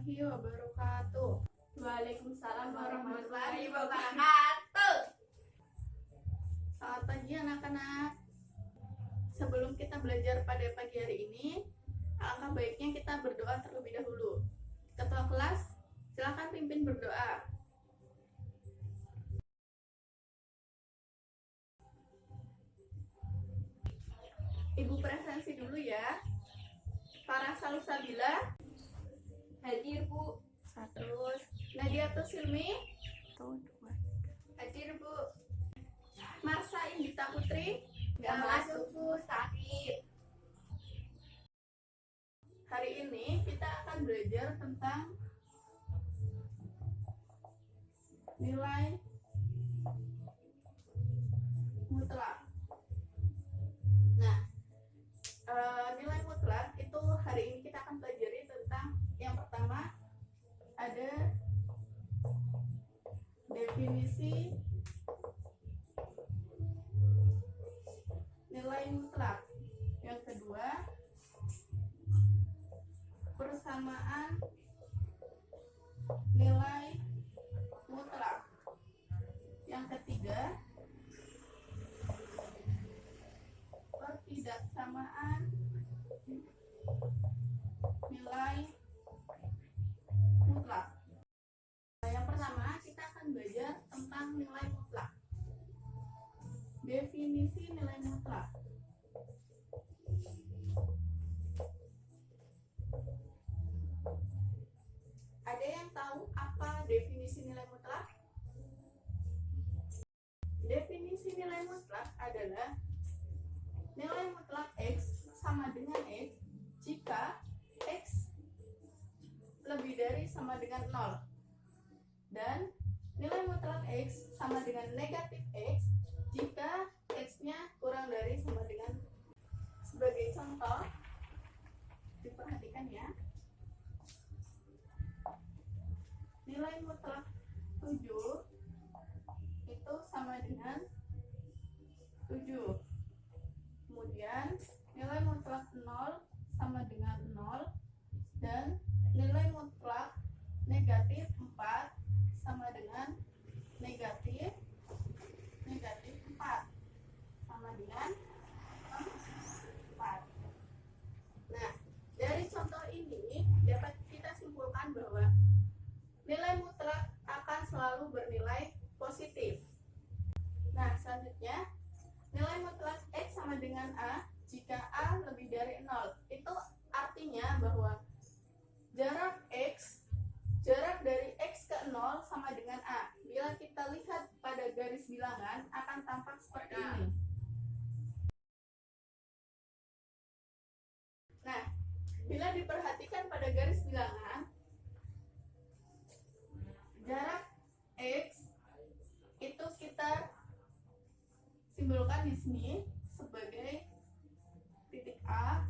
warahmatullahi wabarakatuh. Waalaikumsalam warahmatullahi wabarakatuh. Selamat pagi anak-anak. Sebelum kita belajar pada pagi hari ini, alangkah baiknya kita berdoa terlebih dahulu. Ketua kelas, silakan pimpin berdoa. Ibu presensi dulu ya. Farah Salsabila Hadir, Bu. terus Nadiatus Silmi hadir, Bu. Marsa Indita Putri Gak masuk, Bu. Sakit. Hari ini kita akan belajar tentang nilai mutlak. Nah, nilai mutlak itu hari ini kita akan pelajari tentang yang pertama ada definisi nilai mutlak. Yang kedua, persamaan nilai mutlak. Yang ketiga, pertidaksamaan nilai mutlak. Yang pertama, kita akan belajar tentang nilai mutlak. Definisi nilai mutlak. Ada yang tahu apa definisi nilai mutlak? Definisi nilai mutlak adalah nilai mutlak X sama dengan X jika X lebih dari sama dengan 0 dan nilai mutlak X sama dengan negatif X jika X-nya kurang dari sama dengan. Sebagai contoh, diperhatikan ya, nilai mutlak 7 itu sama dengan 7. Kemudian nilai mutlak 0 sama dengan 0 dan nilai mutlak negatif 4 sama dengan negatif 4 sama dengan 4. Nah, dari contoh ini dapat kita simpulkan bahwa nilai mutlak akan selalu bernilai positif. Nah, selanjutnya nilai mutlak X sama dengan A jika A lebih dari 0. Itu artinya bahwa jarak dari X ke 0 sama dengan A. Bila kita lihat pada garis bilangan akan tampak seperti ini. Nah, bila diperhatikan pada garis bilangan, jarak X itu kita simbolkan di sini sebagai titik A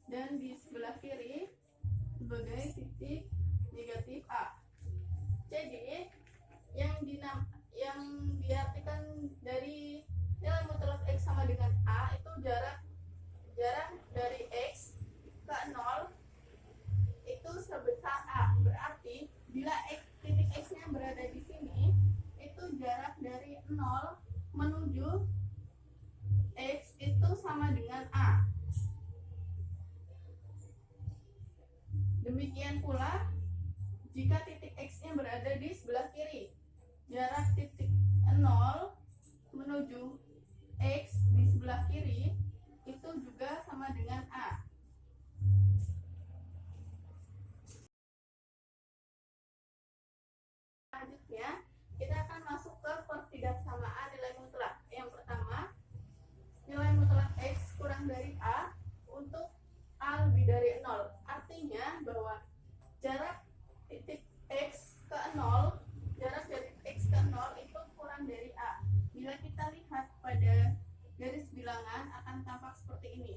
dan di sebelah kiri sebagai titik negatif A. Jadi yang diartikan dari nilai mutlak X sama dengan A itu jarak dari X ke 0 itu sebesar A. Berarti bila titik X-nya berada di sini, itu jarak dari 0 menuju X itu sama dengan A. Demikian pula jika titik X-nya berada di sebelah kiri, jarak titik 0 menuju X di sebelah kiri itu juga sama dengan A. Selanjutnya, kita akan masuk ke pertidaksamaan nilai mutlak. Yang pertama, nilai mutlak X kurang dari A untuk A lebih dari 0. Artinya bahwa jarak titik X ke 0, jarak dari X ke 0 itu kurang dari A. Bila kita lihat pada garis bilangan akan tampak seperti ini.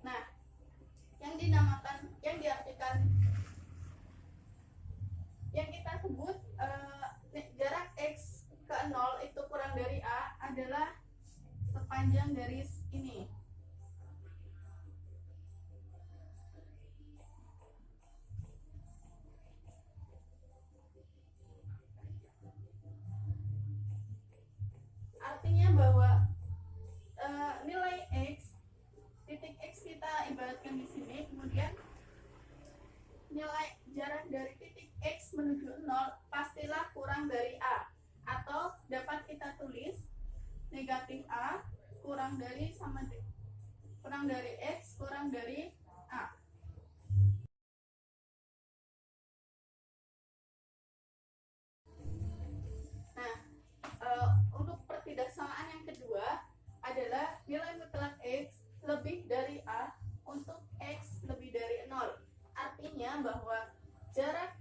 Nah, yang diartikan, yang kita sebut jarak sepanjang garis ini. Artinya bahwa nilai X, titik X kita ibaratkan di sini, kemudian nilai jarak dari titik X menuju 0 pastilah kurang dari A, atau dapat kita tulis negatif A kurang dari X kurang dari A. Nah, untuk pertidaksamaan yang kedua adalah nilai mutlak X lebih dari A untuk X lebih dari 0. Artinya bahwa jarak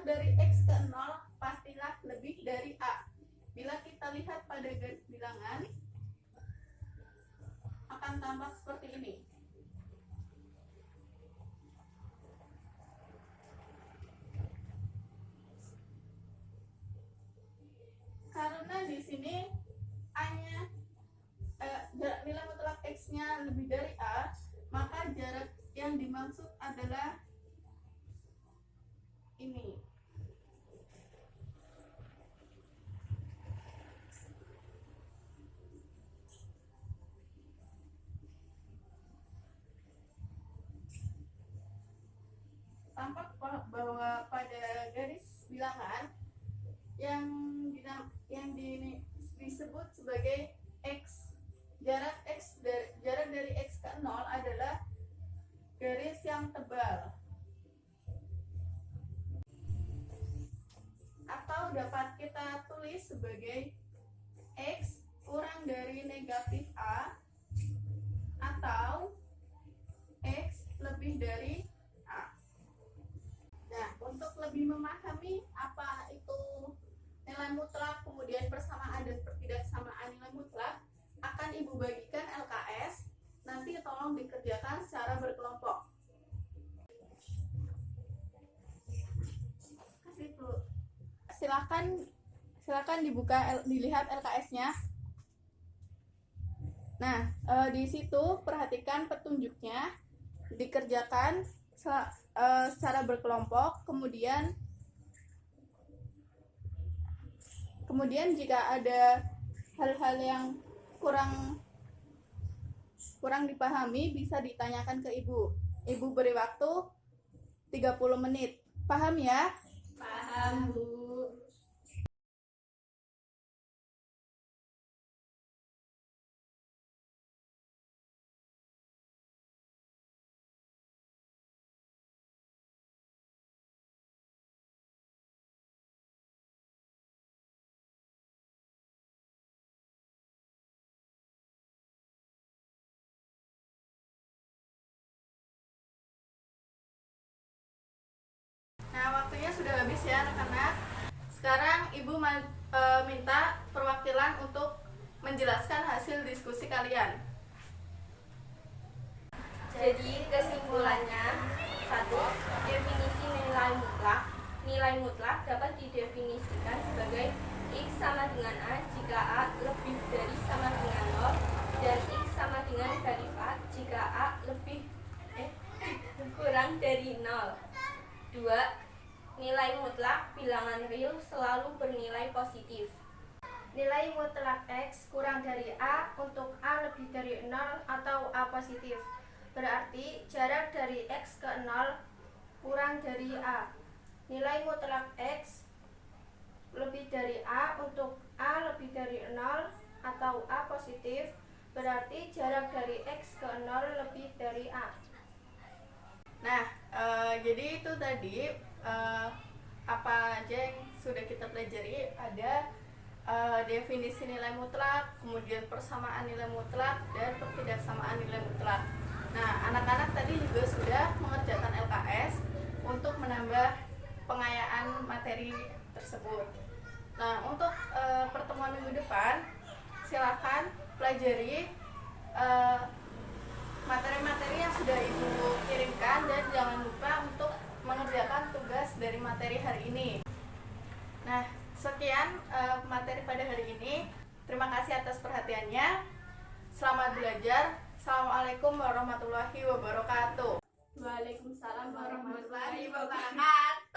dari X ke 0 pastilah lebih dari A. Bila kita lihat pada garis bilangan, akan tampak seperti ini. Karena di sini A-nya nilai mutlak X-nya lebih dari A, maka jarak yang dimaksud adalah ini. Tampak bahwa pada garis bilangan yang disebut sebagai X, jarak dari X ke 0 adalah garis yang tebal, atau dapat kita tulis sebagai X kurang dari negatif A atau X lebih dari A. Nah, untuk lebih memahami apa itu nilai mutlak, kemudian persamaan dan pertidaksamaan nilai mutlak, akan Ibu bagikan LKS. Nanti tolong dikerjakan secara berkelompok. Silakan dilihat LKS-nya. Nah, di situ perhatikan petunjuknya, dikerjakan secara berkelompok. Kemudian jika ada hal-hal yang kurang dipahami, bisa ditanyakan ke Ibu. Ibu beri waktu 30 menit. Paham ya? Paham, Bu. Nah, waktunya sudah habis ya anak-anak. Sekarang Ibu minta perwakilan untuk menjelaskan hasil diskusi kalian. Jadi kesimpulannya, 1. Definisi nilai mutlak. Nilai mutlak dapat didefinisikan sebagai X sama dengan A jika A lebih dari sama dengan 0 dan X sama dengan garis A jika A kurang dari 0. 2. Nilai mutlak bilangan real selalu bernilai positif. Nilai mutlak X kurang dari A untuk A lebih dari 0 atau A positif. Berarti jarak dari X ke 0 kurang dari A. Nilai mutlak X lebih dari A untuk A lebih dari 0 atau A positif. Berarti jarak dari X ke 0 lebih dari A. Nah, jadi itu tadi apa aja yang sudah kita pelajari. Ada definisi nilai mutlak, kemudian persamaan nilai mutlak, dan pertidaksamaan nilai mutlak. Nah, anak-anak tadi juga sudah mengerjakan LKS untuk menambah pengayaan materi tersebut. Nah, untuk pertemuan minggu depan, silakan pelajari materi-materi yang sudah Ibu kirimkan, dan jangan lupa untuk mengerjakan tugas dari materi hari ini. Nah, sekian materi pada hari ini. Terima kasih atas perhatian. perhatiannya. Selamat belajar. Assalamualaikum warahmatullahi wabarakatuh. Waalaikumsalam warahmatullahi Warahmatullahi wabarakatuh.